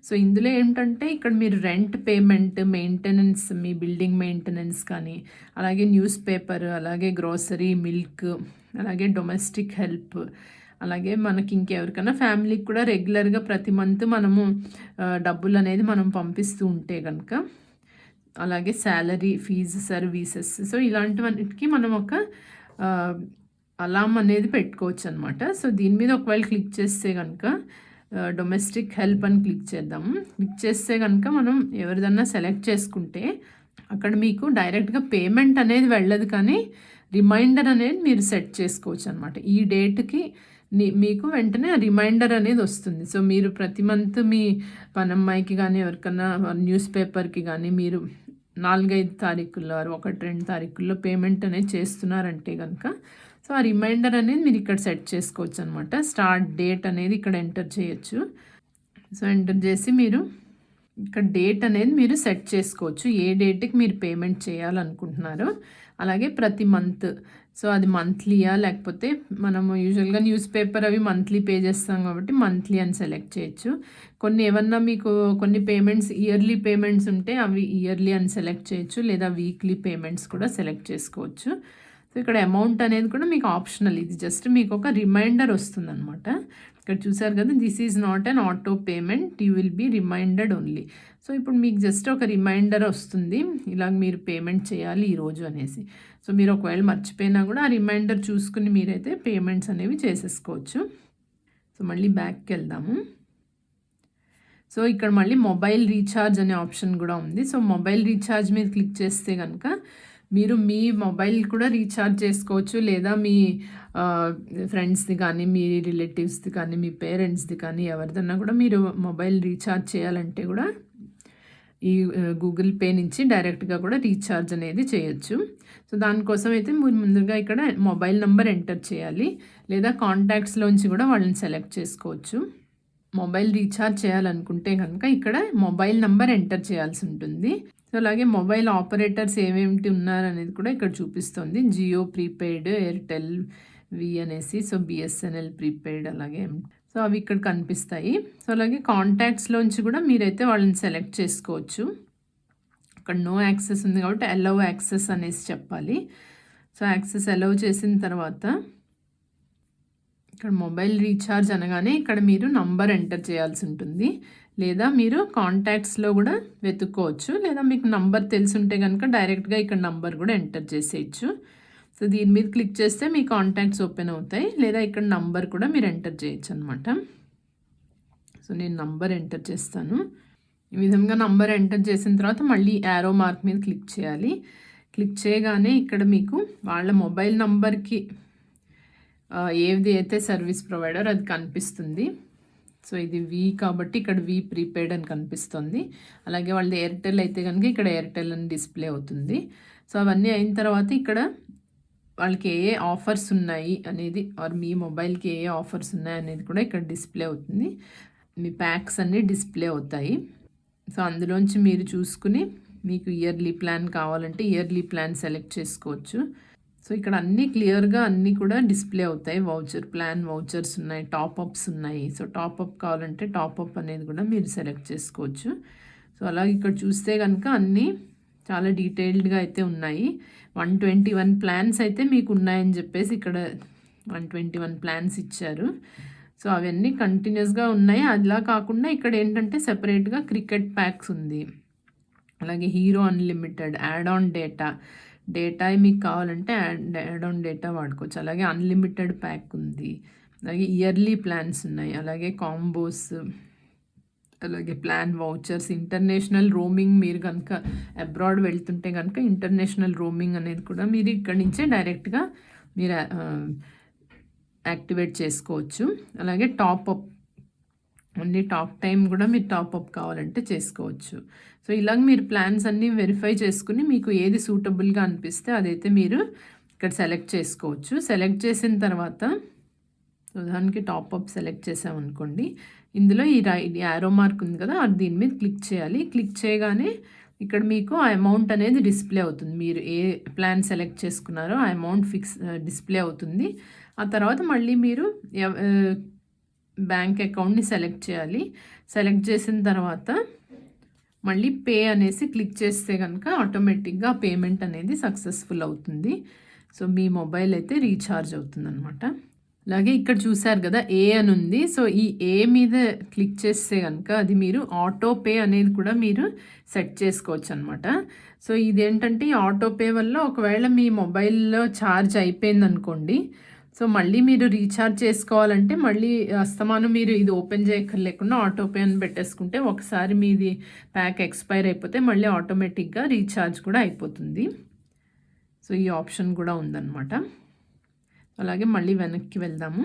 సో ఇందులో ఏంటంటే ఇక్కడ మీరు రెంట్ పేమెంట్, మెయింటెనెన్స్, మీ బిల్డింగ్ మెయింటెనెన్స్ కానీ, అలాగే న్యూస్ పేపర్, అలాగే గ్రోసరీ, మిల్క్, అలాగే డొమెస్టిక్ హెల్ప్, అలాగే మనకి ఇంకెవరికైనా ఫ్యామిలీకి కూడా రెగ్యులర్గా ప్రతి మంత్ మనము డబ్బులు అనేది మనం పంపిస్తూ ఉంటే కనుక, అలాగే శాలరీ, ఫీజు, సర్వీసెస్, సో ఇలాంటివన్నిటికీ మనం ఒక అలారం అనేది పెట్టుకోవచ్చు అనమాట. సో దీని మీద ఒకవేళ క్లిక్ చేస్తే కనుక డొమెస్టిక్ హెల్ప్ అని క్లిక్ చేద్దాము. క్లిక్ చేస్తే కనుక మనం ఎవరిదన్నా సెలెక్ట్ చేసుకుంటే అక్కడ మీకు డైరెక్ట్గా పేమెంట్ అనేది వెళ్ళదు, కానీ రిమైండర్ అనేది మీరు సెట్ చేసుకోవచ్చు అనమాట. ఈ డేట్కి మీకు వెంటనే రిమైండర్ అనేది వస్తుంది. సో మీరు ప్రతి మంత్ మీ పనమ్మాయికి కానీ ఎవరికన్నా న్యూస్ పేపర్కి కానీ మీరు 4-5 తారీఖుల్లో 1-2 తారీఖుల్లో పేమెంట్ అనేది చేస్తున్నారంటే కనుక సో ఆ రిమైండర్ అనేది మీరు ఇక్కడ సెట్ చేసుకోవచ్చు అనమాట. స్టార్ట్ డేట్ అనేది ఇక్కడ ఎంటర్ చేయొచ్చు. సో ఎంటర్ చేసి మీరు ఇక్కడ డేట్ అనేది మీరు సెట్ చేసుకోవచ్చు, ఏ డేట్కి మీరు పేమెంట్ చేయాలనుకుంటున్నారో. అలాగే ప్రతి మంత్, సో అది మంత్లీయా లేకపోతే మనము యూజువల్గా న్యూస్ పేపర్ అవి మంత్లీ పే చేస్తాం కాబట్టి మంత్లీ అని సెలెక్ట్ చేయొచ్చు. కొన్ని ఏమన్నా మీకు కొన్ని పేమెంట్స్ ఇయర్లీ పేమెంట్స్ ఉంటే అవి ఇయర్లీ అని సెలెక్ట్ చేయొచ్చు, లేదా వీక్లీ పేమెంట్స్ కూడా సెలెక్ట్ చేసుకోవచ్చు. సో ఇక్కడ అమౌంట్ అనేది కూడా మీకు ఆప్షనల్, ఇది జస్ట్ మీకు ఒక రిమైండర్ వస్తుంది అనమాట. ఇక్కడ చూసారు కదా, this is not an auto payment, you will be reminded only. So ఇప్పుడు మీకు జస్ట్ ఒక రిమైండర్ వస్తుంది, ఇలాగ మీరు పేమెంట్ చేయాలి ఈరోజు అనేసి. సో మీరు ఒకవేళ మర్చిపోయినా కూడా ఆ రిమైండర్ చూసుకుని మీరైతే పేమెంట్స్ అనేవి చేసేసుకోవచ్చు. సో మళ్ళీ బ్యాక్కి వెళ్దాము. సో ఇక్కడ మళ్ళీ మొబైల్ రీఛార్జ్ అనే ఆప్షన్ కూడా ఉంది. సో మొబైల్ రీఛార్జ్ మీద క్లిక్ చేస్తే కనుక మీరు మీ మొబైల్ కూడా రీఛార్జ్ చేసుకోవచ్చు, లేదా మీ ఫ్రెండ్స్ది కానీ మీ రిలేటివ్స్ది కానీ మీ పేరెంట్స్ది కానీ ఎవరిదన్నా కూడా మీరు మొబైల్ రీఛార్జ్ చేయాలంటే కూడా ఈ గూగుల్ పే నుంచి డైరెక్ట్గా కూడా రీఛార్జ్ అనేది చేయొచ్చు. సో దానికోసం అయితే మీరు ముందుగా ఇక్కడ మొబైల్ నెంబర్ ఎంటర్ చేయాలి, లేదా కాంటాక్ట్స్లోంచి కూడా వాళ్ళని సెలెక్ట్ చేసుకోవచ్చు. మొబైల్ రీఛార్జ్ చేయాలనుకుంటే కనుక ఇక్కడ మొబైల్ నెంబర్ ఎంటర్ చేయాల్సి ఉంటుంది. సో అలాగే మొబైల్ ఆపరేటర్స్ ఏమేమిటి ఉన్నారనేది కూడా ఇక్కడ చూపిస్తుంది. జియో ప్రీపెయిడ్, ఎయిర్టెల్ వి అనేసి, సో బిఎస్ఎన్ఎల్ ప్రీపెయిడ్, అలాగే సో అవి ఇక్కడ కనిపిస్తాయి. సో అలాగే కాంటాక్ట్స్లోంచి కూడా మీరైతే వాళ్ళని సెలెక్ట్ చేసుకోవచ్చు. అక్కడ నో యాక్సెస్ ఉంది కాబట్టి అలౌ యాక్సెస్ అనేసి చెప్పాలి. సో యాక్సెస్ అలౌ చేసిన తర్వాత ఇక్కడ మొబైల్ రీఛార్జ్ అనగానే ఇక్కడ మీరు నంబర్ ఎంటర్ చేయాల్సి ఉంటుంది, లేదా మీరు కాంటాక్ట్స్లో కూడా వెతుక్కోవచ్చు, లేదా మీకు నంబర్ తెలుసుంటే కనుక డైరెక్ట్గా ఇక్కడ నంబర్ కూడా ఎంటర్ చేసేయచ్చు. సో దీని మీద క్లిక్ చేస్తే మీ కాంటాక్ట్స్ ఓపెన్ అవుతాయి, లేదా ఇక్కడ నంబర్ కూడా మీరు ఎంటర్ చేయొచ్చు అనమాట. సో నేను నంబర్ ఎంటర్ చేస్తాను. ఈ విధంగా నంబర్ ఎంటర్ చేసిన తర్వాత మళ్ళీ యారో మార్క్ మీద క్లిక్ చేయాలి. క్లిక్ చేయగానే ఇక్కడ మీకు వాళ్ళ మొబైల్ నంబర్కి ఏది అయితే సర్వీస్ ప్రొవైడర్ అది కనిపిస్తుంది. సో ఇది వి కాబట్టి ఇక్కడ వి ప్రీపెయిడ్ అని కనిపిస్తుంది. అలాగే వాళ్ళది ఎయిర్టెల్ అయితే కనుక ఇక్కడ ఎయిర్టెల్ అని డిస్ప్లే అవుతుంది. సో అవన్నీ అయిన తర్వాత ఇక్కడ వాళ్ళకి ఏ ఆఫర్స్ ఉన్నాయి అనేది, ఆర్ మీ మొబైల్కి ఏ ఆఫర్స్ ఉన్నాయి అనేది కూడా ఇక్కడ డిస్ప్లే అవుతుంది. మీ ప్యాక్స్ అన్నీ డిస్ప్లే అవుతాయి. సో అందులోంచి మీరు చూసుకుని మీకు ఇయర్లీ ప్లాన్ కావాలంటే ఇయర్లీ ప్లాన్ సెలెక్ట్ చేసుకోవచ్చు. సో ఇక్కడ అన్నీ క్లియర్గా అన్నీ కూడా డిస్ప్లే అవుతాయి. వౌచర్ ప్లాన్ వౌచర్స్ ఉన్నాయి, టాప్అప్స్ ఉన్నాయి. సో టాప్అప్ కావాలంటే టాప్అప్ అనేది కూడా మీరు సెలెక్ట్ చేసుకోవచ్చు. సో అలాగే ఇక్కడ చూస్తే కనుక అన్నీ చాలా డీటెయిల్డ్గా అయితే ఉన్నాయి. 121 ప్లాన్స్ అయితే మీకు ఉన్నాయని చెప్పేసి ఇక్కడ 121 ప్లాన్స్ ఇచ్చారు. సో అవన్నీ కంటిన్యూస్గా ఉన్నాయి. అలా కాకుండా ఇక్కడ ఏంటంటే సెపరేట్గా క్రికెట్ ప్యాక్స్ ఉంది, అలాగే hero unlimited, add on data మీకు కావాలంటే యాడ్ ఆన్ డేటా వాడుకోవచ్చు. అలాగే అన్లిమిటెడ్ ప్యాక్ ఉంది, అలాగే ఇయర్లీ ప్లాన్స్ ఉన్నాయి, అలాగే కాంబోస్, అలాగే ప్లాన్ వౌచర్స్, ఇంటర్నేషనల్ రోమింగ్. మీరు కనుక అబ్రాడ్ వెళ్తుంటే కనుక ఇంటర్నేషనల్ రోమింగ్ అనేది కూడా మీరు ఇక్కడి నుంచే డైరెక్ట్గా మీరు యాక్టివేట్ చేసుకోవచ్చు. అలాగే టాప్అప్, ఓన్లీ టాక్ టైం కూడా మీరు టాప్అప్ కావాలంటే చేసుకోవచ్చు. సో ఇలాగ మీరు ప్లాన్స్ అన్నీ వెరిఫై చేసుకుని మీకు ఏది సూటబుల్గా అనిపిస్తే అదైతే మీరు ఇక్కడ సెలెక్ట్ చేసుకోవచ్చు. సెలెక్ట్ చేసిన తర్వాత ఉదాహరణకి టాప్అప్ సెలెక్ట్ చేసామనుకోండి, ఇందులో ఈ యారో మార్క్ ఉంది కదా, అది దీని మీద క్లిక్ చేయాలి. క్లిక్ చేయగానే ఇక్కడ మీకు ఆ అమౌంట్ అనేది డిస్ప్లే అవుతుంది. మీరు ఏ ప్లాన్ సెలెక్ట్ చేసుకున్నారో ఆ అమౌంట్ డిస్ప్లే అవుతుంది. ఆ తర్వాత మళ్ళీ మీరు బ్యాంక్ అకౌంట్ని సెలెక్ట్ చేయాలి. సెలెక్ట్ చేసిన తర్వాత మళ్ళీ పే అనేసి క్లిక్ చేస్తే కనుక ఆటోమేటిక్గా పేమెంట్ అనేది సక్సెస్ఫుల్ అవుతుంది. సో మీ మొబైల్ అయితే రీఛార్జ్ అవుతుంది అనమాట. అలాగే ఇక్కడ చూసారు కదా ఏ అని ఉంది. సో ఈ ఏ మీద క్లిక్ చేస్తే కనుక అది మీరు ఆటో పే అనేది కూడా మీరు సెట్ చేసుకోవచ్చు అనమాట. సో ఇదేంటంటే ఈ ఆటో పే వల్ల ఒకవేళ మీ మొబైల్లో ఛార్జ్ అయిపోయింది అనుకోండి, సో మళ్ళీ మీరు రీఛార్జ్ చేసుకోవాలంటే మళ్ళీ అస్తమానం మీరు ఇది ఓపెన్ చేయక్కర్లేకుండా ఆటో పే అని పెట్టేసుకుంటే ఒకసారి మీది ప్యాక్ ఎక్స్పైర్ అయిపోతే మళ్ళీ ఆటోమేటిక్గా రీఛార్జ్ కూడా అయిపోతుంది. సో ఈ ఆప్షన్ కూడా ఉందన్నమాట. అలాగే మళ్ళీ వెనక్కి వెళ్దాము.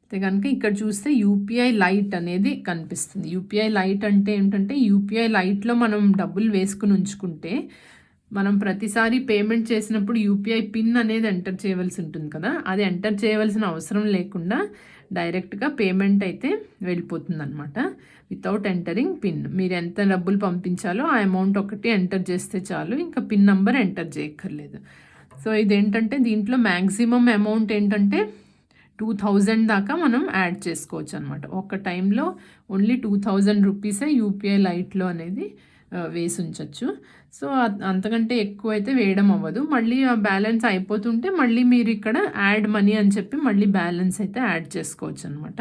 అయితే కనుక ఇక్కడ చూస్తే యూపీఐ లైట్ అనేది కనిపిస్తుంది. యూపీఐ లైట్ అంటే ఏంటంటే యూపీఐ లైట్లో మనం డబ్బులు వేసుకుని ఉంచుకుంటే మనం ప్రతిసారి పేమెంట్ చేసినప్పుడు యూపీఐ పిన్ అనేది ఎంటర్ చేయవలసి ఉంటుంది కదా, అది ఎంటర్ చేయవలసిన అవసరం లేకుండా డైరెక్ట్గా పేమెంట్ అయితే వెళ్ళిపోతుంది అనమాట. Without entering pin. మీరు ఎంత డబ్బులు పంపించాలో ఆ అమౌంట్ ఒకటి ఎంటర్ చేస్తే చాలు, ఇంకా పిన్ నెంబర్ ఎంటర్ చేయక్కర్లేదు. సో ఇదేంటంటే దీంట్లో మ్యాక్సిమం అమౌంట్ ఏంటంటే 2000 దాకా మనం యాడ్ చేసుకోవచ్చు అనమాట. ఒక టైంలో ఓన్లీ 2000 రూపీసే యూపీఐ లైట్లో అనేది వేసి ఉంచవచ్చు. సో అంతకంటే ఎక్కువ అయితే వేయడం అవ్వదు. మళ్ళీ ఆ బ్యాలెన్స్ అయిపోతుంటే మళ్ళీ మీరు ఇక్కడ యాడ్ మనీ అని చెప్పి మళ్ళీ బ్యాలెన్స్ అయితే యాడ్ చేసుకోవచ్చు అనమాట.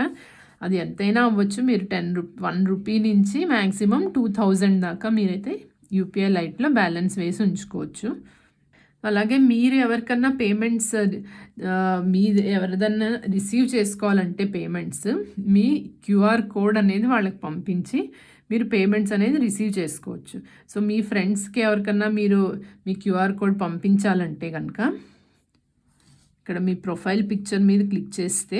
అది ఎంతైనా అవ్వచ్చు. మీరు 1 రూపీ నుంచి మ్యాక్సిమం 2000 దాకా మీరైతే యూపీఐ లైట్లో బ్యాలెన్స్ వేసి ఉంచుకోవచ్చు. అలాగే మీరు ఎవరికన్నా పేమెంట్స్ ఎవరిదన్నా రిసీవ్ చేసుకోవాలంటే పేమెంట్స్ మీ క్యూఆర్ కోడ్ అనేది వాళ్ళకి పంపించి మీరు పేమెంట్స్ అనేది రిసీవ్ చేసుకోవచ్చు. సో మీ ఫ్రెండ్స్కి ఎవరికన్నా మీరు మీ క్యూఆర్ కోడ్ పంపించాలంటే కనుక ఇక్కడ మీ ప్రొఫైల్ పిక్చర్ మీద క్లిక్ చేస్తే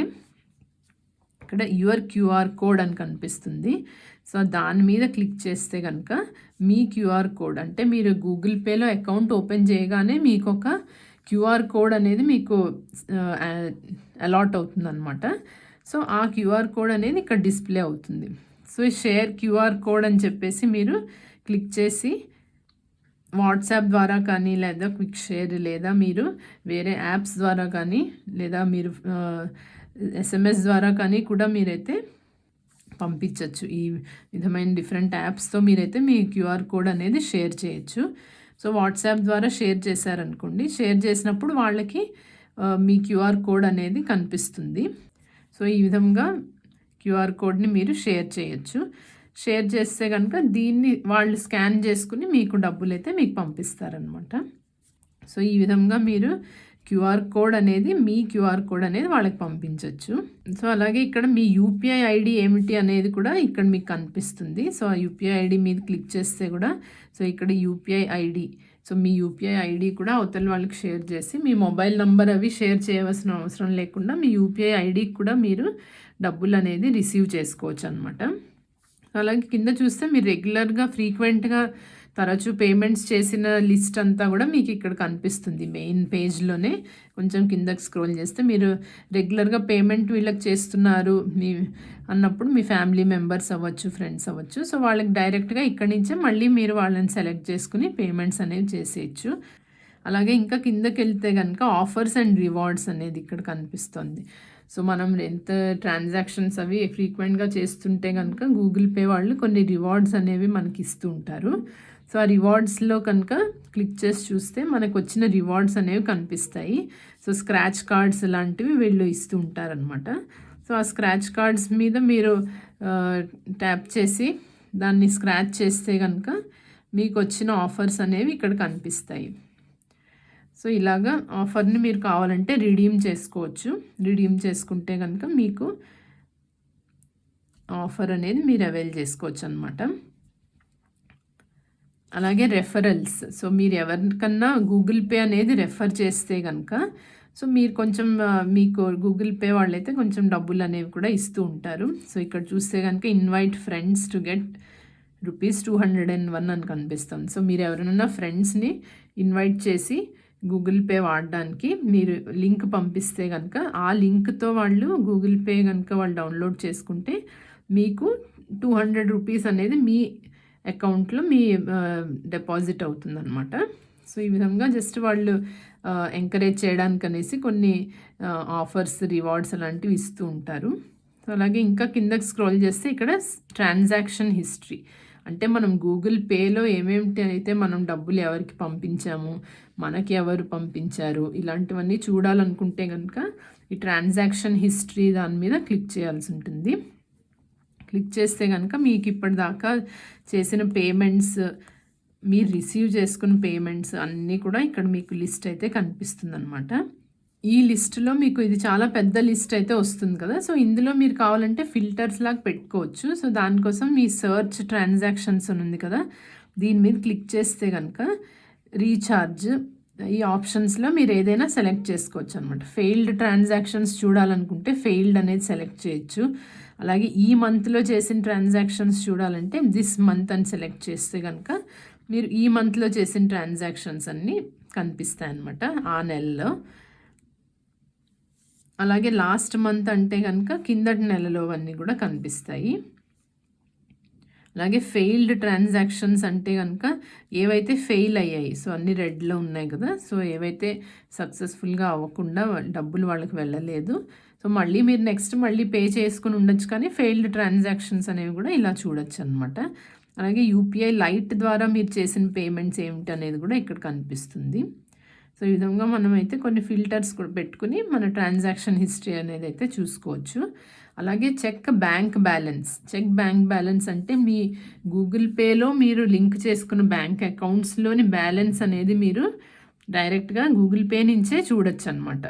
ఇక్కడ యువర్ క్యూఆర్ కోడ్ అని కనిపిస్తుంది. సో దాని మీద క్లిక్ చేస్తే కనుక మీ క్యూఆర్ కోడ్ అంటే మీరు గూగుల్ పేలో అకౌంట్ ఓపెన్ చేయగానే మీకు ఒక క్యూఆర్ కోడ్ అనేది మీకు అలాట్ అవుతుంది అనమాట. సో ఆ క్యూఆర్ కోడ్ అనేది ఇక్కడ డిస్ప్లే అవుతుంది. సో షేర్ క్యూఆర్ కోడ్ అని చెప్పేసి మీరు క్లిక్ చేసి వాట్సాప్ ద్వారా కానీ లేదా క్విక్ షేర్ లేదా మీరు వేరే యాప్స్ ద్వారా కానీ లేదా మీరు SMS ద్వారా కానీ కూడా మీరైతే పంపించవచ్చు. ఈ విధమైన డిఫరెంట్ యాప్స్తో మీరైతే మీ క్యూఆర్ కోడ్ అనేది షేర్ చేయొచ్చు. సో వాట్సాప్ ద్వారా షేర్ చేశారనుకోండి, షేర్ చేసినప్పుడు వాళ్ళకి మీ క్యూఆర్ కోడ్ అనేది కనిపిస్తుంది. సో ఈ విధంగా క్యూఆర్ కోడ్ని మీరు షేర్ చేయొచ్చు. షేర్ చేస్తే కనుక దీన్ని వాళ్ళు స్కాన్ చేసుకుని మీకు డబ్బులు అయితే మీకు పంపిస్తారనమాట. సో ఈ విధంగా మీరు క్యూఆర్ కోడ్ అనేది మీ క్యూఆర్ కోడ్ అనేది వాళ్ళకి పంపించవచ్చు. సో అలాగే ఇక్కడ మీ యూపీఐ ఐడి ఏమిటి అనేది కూడా ఇక్కడ మీకు కనిపిస్తుంది. సో ఆ యూపీఐ ఐడి మీద క్లిక్ చేస్తే కూడా సో ఇక్కడ యూపీఐ ఐడి, సో మీ యూపీఐ ఐడి కూడా అవతల వాళ్ళకి షేర్ చేసి మీ మొబైల్ నంబర్ అవి షేర్ చేయవలసిన అవసరం లేకుండా మీ యూపీఐ ఐడికి కూడా మీరు డబ్బులు అనేది రిసీవ్ చేసుకోవచ్చు అనమాట. అలాగే కింద చూస్తే మీరు రెగ్యులర్గా ఫ్రీక్వెంట్గా తరచూ పేమెంట్స్ చేసిన లిస్ట్ అంతా కూడా మీకు ఇక్కడ కనిపిస్తుంది. మెయిన్ పేజ్లోనే కొంచెం కిందకి స్క్రోల్ చేస్తే మీరు రెగ్యులర్గా పేమెంట్ వీళ్ళకి చేస్తున్నారు మీ అన్నప్పుడు మీ ఫ్యామిలీ మెంబర్స్ అవ్వచ్చు, ఫ్రెండ్స్ అవ్వచ్చు. సో వాళ్ళకి డైరెక్ట్గా ఇక్కడి నుంచే మళ్ళీ మీరు వాళ్ళని సెలెక్ట్ చేసుకుని పేమెంట్స్ అనేవి చేసేయచ్చు. అలాగే ఇంకా కిందకి వెళ్తే కనుక ఆఫర్స్ అండ్ రివార్డ్స్ అనేది ఇక్కడ కనిపిస్తుంది. సో మనం ఎంత ట్రాన్సాక్షన్స్ అవి ఫ్రీక్వెంట్గా చేస్తుంటే కనుక గూగుల్ పే వాళ్ళు కొన్ని రివార్డ్స్ అనేవి మనకి ఇస్తూ ఉంటారు. సో ఆ రివార్డ్స్లో కనుక క్లిక్ చేసి చూస్తే మనకు వచ్చిన రివార్డ్స్ అనేవి కనిపిస్తాయి. సో స్క్రాచ్ కార్డ్స్ లాంటివి వీళ్ళు ఇస్తూ ఉంటారనమాట. సో ఆ స్క్రాచ్ కార్డ్స్ మీద మీరు ట్యాప్ చేసి దాన్ని స్క్రాచ్ చేస్తే కనుక మీకు వచ్చిన ఆఫర్స్ అనేవి ఇక్కడ కనిపిస్తాయి. సో ఇలాగా ఆఫర్ని మీరు కావాలంటే రిడీమ్ చేసుకోవచ్చు. రిడీమ్ చేసుకుంటే కనుక మీకు ఆఫర్ అనేది మీరు అవైల్ చేసుకోవచ్చు అనమాట. అలాగే రెఫరల్స్. సో మీరు ఎవరికన్నా గూగుల్ పే అనేది రెఫర్ చేస్తే కనుక సో మీరు కొంచెం మీకు గూగుల్ పే వాళ్ళైతే కొంచెం డబ్బులు అనేవి కూడా ఇస్తూ ఉంటారు. సో ఇక్కడ చూస్తే కనుక ఇన్వైట్ ఫ్రెండ్స్ టు గెట్ ₹201 అని కనిపిస్తుంది. సో మీరు ఎవరైనా ఫ్రెండ్స్ని ఇన్వైట్ చేసి గూగుల్ పే వాడడానికి మీరు లింక్ పంపిస్తే కనుక ఆ లింక్తో వాళ్ళు గూగుల్ పే కనుక వాళ్ళు డౌన్లోడ్ చేసుకుంటే మీకు ₹200 అనేది మీ అకౌంట్లో మీ డిపాజిట్ అవుతుందన్నమాట. సో ఈ విధంగా జస్ట్ వాళ్ళు ఎంకరేజ్ చేయడానికి అనేసి కొన్ని ఆఫర్స్, రివార్డ్స్ అలాంటివి ఇస్తూ ఉంటారు. సో అలాగే ఇంకా కిందకి స్క్రోల్ చేస్తే ఇక్కడ ట్రాన్సాక్షన్ హిస్టరీ అంటే మనం గూగుల్ పేలో ఏమేమిటి అయితే మనం డబ్బులు ఎవరికి పంపించాము, మనకి ఎవరు పంపించారు, ఇలాంటివన్నీ చూడాలనుకుంటే కనుక ఈ ట్రాన్సాక్షన్ హిస్టరీ దాని మీద క్లిక్ చేయాల్సి ఉంటుంది. క్లిక్ చేస్తే కనుక మీకు ఇప్పటిదాకా చేసిన పేమెంట్స్, మీరు రిసీవ్ చేసుకున్న పేమెంట్స్ అన్నీ కూడా ఇక్కడ మీకు లిస్ట్ అయితే కనిపిస్తుంది అనమాట. ఈ లిస్ట్‌లో మీకు ఇది చాలా పెద్ద లిస్ట్ అయితే వస్తుంది కదా! సో, ఇందులో మీరు కావాలంటే ఫిల్టర్స్ లాగా పెట్టుకోవచ్చు. సో, దానికోసం మీ సెర్చ్ ట్రాన్సాక్షన్స్ అని ఉంది కదా! దీని మీద క్లిక్ చేస్తే గనక రీచార్జ్ ఈ ఆప్షన్స్‌లో మీరు ఏదైనా సెలెక్ట్ చేసుకోవచ్చు అనమాట. ఫెయిల్డ్ ట్రాన్సాక్షన్స్ చూడాలనుకుంటే ఫెయిల్డ్ అనేది సెలెక్ట్ చేయొచ్చు. అలాగే ఈ మంత్‌లో చేసిన ట్రాన్సాక్షన్స్ చూడాలంటే దిస్ మంత్ అని సెలెక్ట్ చేస్తే గనక మీరు ఈ మంత్‌లో చేసిన ట్రాన్సాక్షన్స్ అన్నీ కనిపిస్తాయన్నమాట ఆ నెలలో. అలాగే లాస్ట్ మంత్ అంటే గనక కిందటి నెలలోవన్నీ కూడా కనిపిస్తాయి. అలాగే ఫెయిల్డ్ ట్రాన్సాక్షన్స్ అంటే గనక ఏవైతే ఫెయిల్ అయ్యాయి, సో అన్నీ రెడ్‌లో ఉన్నాయి కదా! సో ఏవైతే సక్సెస్‌ఫుల్‌గా అవ్వకుండా డబ్బులు వాళ్ళకి వెళ్ళలేదు. సో మళ్ళీ మీరు నెక్స్ట్ మళ్ళీ పే చేసుకొని ఉండొచ్చు, కానీ ఫెయిల్డ్ ట్రాన్సాక్షన్స్ అనేవి కూడా ఇలా చూడొచ్చనమాట. అలాగే యూపీఐ లైట్ ద్వారా మీరు చేసిన పేమెంట్స్ ఏమిటనేది కూడా ఇక్కడ కనిపిస్తుంది. సో ఈ విధంగా మనమైతే కొన్ని ఫిల్టర్స్ కూడా పెట్టుకుని మన ట్రాన్సాక్షన్ హిస్టరీ అనేది అయితే చూసుకోవచ్చు. అలాగే చెక్ బ్యాంక్ బ్యాలెన్స్ అంటే మీ గూగుల్ పేలో మీరు లింక్ చేసుకున్న బ్యాంక్ అకౌంట్స్లోని బ్యాలెన్స్ అనేది మీరు డైరెక్ట్గా గూగుల్ పే నుంచే చూడొచ్చు అనమాట.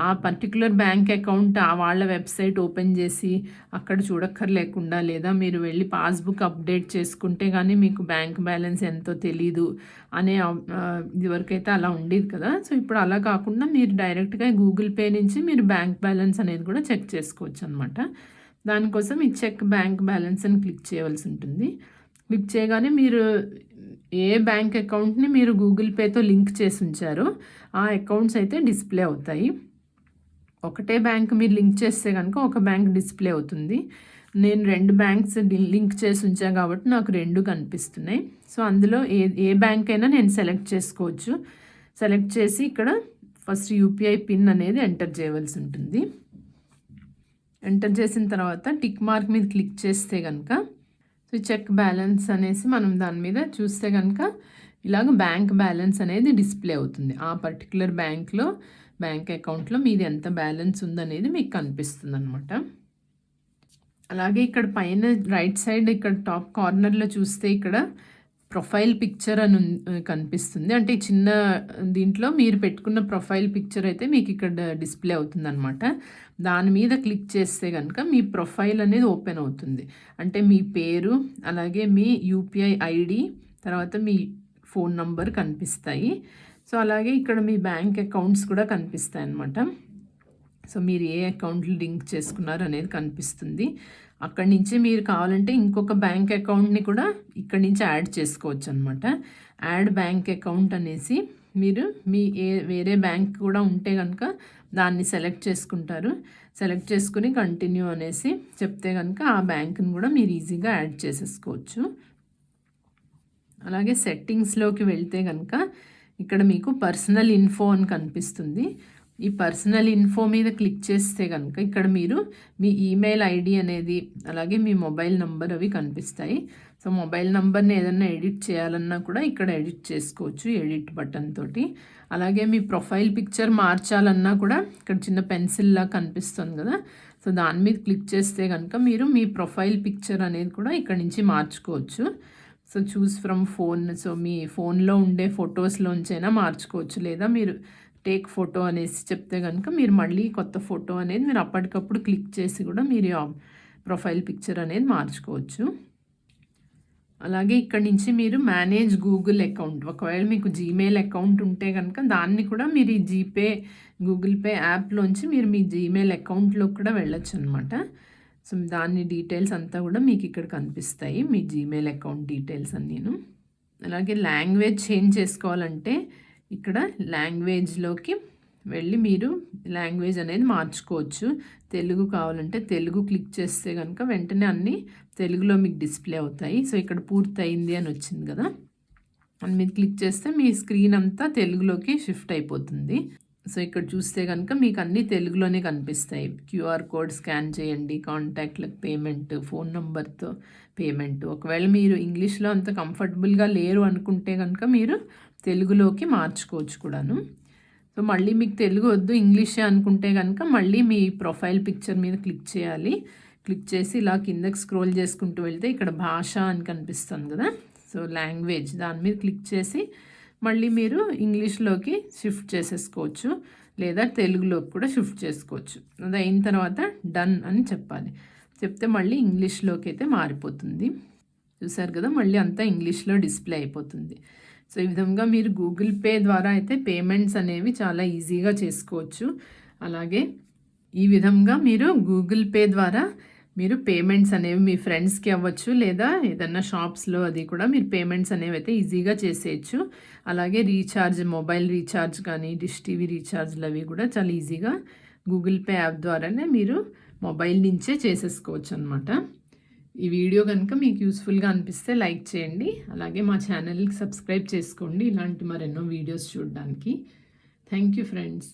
ఆ పర్టికులర్ బ్యాంక్ అకౌంట్ వాళ్ళ వెబ్సైట్ ఓపెన్ చేసి అక్కడ చూడక్కర్లేకుండా, లేదా మీరు వెళ్ళి పాస్బుక్ అప్డేట్ చేసుకుంటే కానీ మీకు బ్యాంక్ బ్యాలెన్స్ ఎంతో తెలీదు అనే ఇదివరకైతే అలా ఉండేది కదా! సో ఇప్పుడు అలా కాకుండా మీరు డైరెక్ట్గా గూగుల్ పే నుంచి మీరు బ్యాంక్ బ్యాలెన్స్ అనేది కూడా చెక్ చేసుకోవచ్చు అనమాట. దానికోసం ఈ చెక్ బ్యాంక్ బ్యాలెన్స్ అని క్లిక్ చేయవలసి ఉంటుంది. క్లిక్ చేయగానే మీరు ఏ బ్యాంక్ అకౌంట్ని మీరు గూగుల్ పేతో లింక్ చేసి ఉంచారో ఆ అకౌంట్స్ అయితే డిస్ప్లే అవుతాయి. ఒకటే బ్యాంక్ మీరు లింక్ చేస్తే కనుక ఒక బ్యాంక్ డిస్ప్లే అవుతుంది. నేను 2 బ్యాంక్స్ లింక్ చేసి ఉంచాను కాబట్టి నాకు 2 కనిపిస్తున్నాయి. సో అందులో ఏ బ్యాంక్ అయినా నేను సెలెక్ట్ చేసుకోవచ్చు. సెలెక్ట్ చేసి ఇక్కడ ఫస్ట్ యూపీఐ పిన్ అనేది ఎంటర్ చేయవలసి ఉంటుంది. ఎంటర్ చేసిన తర్వాత టిక్ మార్క్ మీద క్లిక్ చేస్తే కనుక సో చెక్ బ్యాలెన్స్ అనేసి మనం దాని మీద చూస్తే కనుక ఇలాగ బ్యాంక్ బ్యాలెన్స్ అనేది డిస్ప్లే అవుతుంది. ఆ పర్టికులర్ బ్యాంక్ అకౌంట్లో మీది ఎంత బ్యాలెన్స్ ఉందనేది మీకు కనిపిస్తుంది అనమాట. అలాగే ఇక్కడ పైన రైట్ సైడ్ ఇక్కడ టాప్ కార్నర్లో చూస్తే ఇక్కడ ప్రొఫైల్ పిక్చర్ అని కనిపిస్తుంది. అంటే చిన్న దీంట్లో మీరు పెట్టుకున్న ప్రొఫైల్ పిక్చర్ అయితే మీకు ఇక్కడ డిస్ప్లే అవుతుంది అనమాట. దాని మీద క్లిక్ చేస్తే కనుక మీ ప్రొఫైల్ అనేది ఓపెన్ అవుతుంది. అంటే మీ పేరు, అలాగే మీ యూపీఐ ఐడి, తర్వాత మీ ఫోన్ నంబర్ కనిపిస్తాయి. సో అలాగే ఇక్కడ మీ బ్యాంక్ అకౌంట్స్ కూడా కనిపిస్తాయి అన్నమాట. సో మీరు ఏ అకౌంట్లు లింక్ చేసుకున్నారు అనేది కనిపిస్తుంది. అక్కడి నుంచి మీరు కావాలంటే ఇంకొక బ్యాంక్ అకౌంట్ని కూడా ఇక్కడి నుంచి యాడ్ చేసుకోవచ్చు అనమాట. యాడ్ బ్యాంక్ అకౌంట్ అనేసి మీరు మీ వేరే బ్యాంక్ కూడా ఉంటే కనుక దాన్ని సెలెక్ట్ చేసుకుంటారు. సెలెక్ట్ చేసుకుని కంటిన్యూ అనేసి చెప్తే కనుక ఆ బ్యాంక్ని కూడా మీరు ఈజీగా యాడ్ చేసేసుకోవచ్చు. అలాగే సెట్టింగ్స్లోకి వెళ్తే కనుక ఇక్కడ మీకు పర్సనల్ ఇన్ఫో అని కనిపిస్తుంది. ఈ పర్సనల్ ఇన్ఫో మీద క్లిక్ చేస్తే కనుక ఇక్కడ మీరు మీ ఈమెయిల్ ఐడి అనేది, అలాగే మీ మొబైల్ నంబర్ అవి కనిపిస్తాయి. సో మొబైల్ నంబర్ని ఏదన్నా ఎడిట్ చేయాలన్నా కూడా ఇక్కడ ఎడిట్ చేసుకోవచ్చు ఎడిట్ బటన్ తోటి. అలాగే మీ ప్రొఫైల్ పిక్చర్ మార్చాలన్నా కూడా ఇక్కడ చిన్న పెన్సిల్లా కనిపిస్తుంది కదా, సో దాని మీద క్లిక్ చేస్తే కనుక మీరు మీ ప్రొఫైల్ పిక్చర్ అనేది కూడా ఇక్కడ నుంచి మార్చుకోవచ్చు. So choose from phone, so మీ ఫోన్లో ఉండే ఫొటోస్లోంచైనా మార్చుకోవచ్చు, లేదా మీరు టేక్ ఫోటో అనేసి చెప్తే కనుక మీరు మళ్ళీ కొత్త ఫోటో అనేది మీరు అప్పటికప్పుడు క్లిక్ చేసి కూడా మీరు ప్రొఫైల్ పిక్చర్ అనేది మార్చుకోవచ్చు. అలాగే ఇక్కడ నుంచి మీరు మేనేజ్ గూగుల్ అకౌంట్, ఒకవేళ మీకు జీమెయిల్ అకౌంట్ ఉంటే కనుక దాన్ని కూడా మీరు ఈ జీపే, గూగుల్ పే యాప్లోంచి మీరు మీ జీమెయిల్ అకౌంట్లో కూడా వెళ్ళొచ్చు అనమాట. సో దాని డీటెయిల్స్ అంతా కూడా మీకు ఇక్కడ కనిపిస్తాయి, మీ జీమెయిల్ అకౌంట్ డీటెయిల్స్ అన్నీను. అలాగే లాంగ్వేజ్ చేంజ్ చేసుకోవాలంటే ఇక్కడ లాంగ్వేజ్లోకి వెళ్ళి మీరు లాంగ్వేజ్ అనేది మార్చుకోవచ్చు. తెలుగు కావాలంటే తెలుగు క్లిక్ చేస్తే కనుక వెంటనే అన్నీ తెలుగులో మీకు డిస్ప్లే అవుతాయి. సో ఇక్కడ పూర్తయింది అని వచ్చింది కదా, అని మీరు క్లిక్ చేస్తే మీ స్క్రీన్ అంతా తెలుగులోకి షిఫ్ట్ అయిపోతుంది. సో ఇక్కడ చూస్తే కనుక మీకు అన్నీ తెలుగులోనే కనిపిస్తాయి. క్యూఆర్ కోడ్ స్కాన్ చేయండి, కాంటాక్ట్లకు పేమెంట్, ఫోన్ నెంబర్తో పేమెంట్. ఒకవేళ మీరు ఇంగ్లీష్లో అంత కంఫర్టబుల్గా లేరు అనుకుంటే కనుక మీరు తెలుగులోకి మార్చుకోవచ్చు కూడాను. సో మళ్ళీ మీకు తెలుగు వద్దు ఇంగ్లీషే అనుకుంటే కనుక మళ్ళీ మీ ప్రొఫైల్ పిక్చర్ మీద క్లిక్ చేయాలి. క్లిక్ చేసి ఇలా కిందకి స్క్రోల్ చేసుకుంటూ వెళ్తే ఇక్కడ భాష అని కనిపిస్తుంది కదా, సో లాంగ్వేజ్ దాని మీద క్లిక్ చేసి మళ్ళీ మీరు ఇంగ్లీష్లోకి షిఫ్ట్ చేసేసుకోవచ్చు. లేదా తెలుగులోకి కూడా షిఫ్ట్ చేసుకోవచ్చు. అది అయిన తర్వాత డన్ అని చెప్పాలి. చెప్తే మళ్ళీ ఇంగ్లీష్లోకి అయితే మారిపోతుంది. చూసారు కదా, మళ్ళీ అంతా ఇంగ్లీష్లో డిస్ప్లే అయిపోతుంది. సో ఈ విధంగా మీరు గూగుల్ పే ద్వారా అయితే పేమెంట్స్ అనేవి చాలా ఈజీగా చేసుకోవచ్చు. అలాగే ఈ విధంగా మీరు గూగుల్ పే ద్వారా మీరు పేమెంట్స్ అనేవి మీ ఫ్రెండ్స్కి అవ్వచ్చు, లేదా ఏదన్నా షాప్స్లో అది కూడా మీరు పేమెంట్స్ అనేవి అయితే ఈజీగా చేసేయచ్చు. అలాగే రీఛార్జ్, మొబైల్ రీఛార్జ్ కానీ డిష్ టీవీ రీఛార్జ్లు అవి కూడా చాలా ఈజీగా గూగుల్ పే యాప్ ద్వారానే మీరు మొబైల్ నుంచే చేసేసుకోవచ్చు అనమాట. ఈ వీడియో కనుక మీకు యూస్ఫుల్గా అనిపిస్తే లైక్ చేయండి. అలాగే మా ఛానల్కి సబ్స్క్రైబ్ చేసుకోండి ఇలాంటి మరెన్నో వీడియోస్ చూడడానికి. Thank you friends.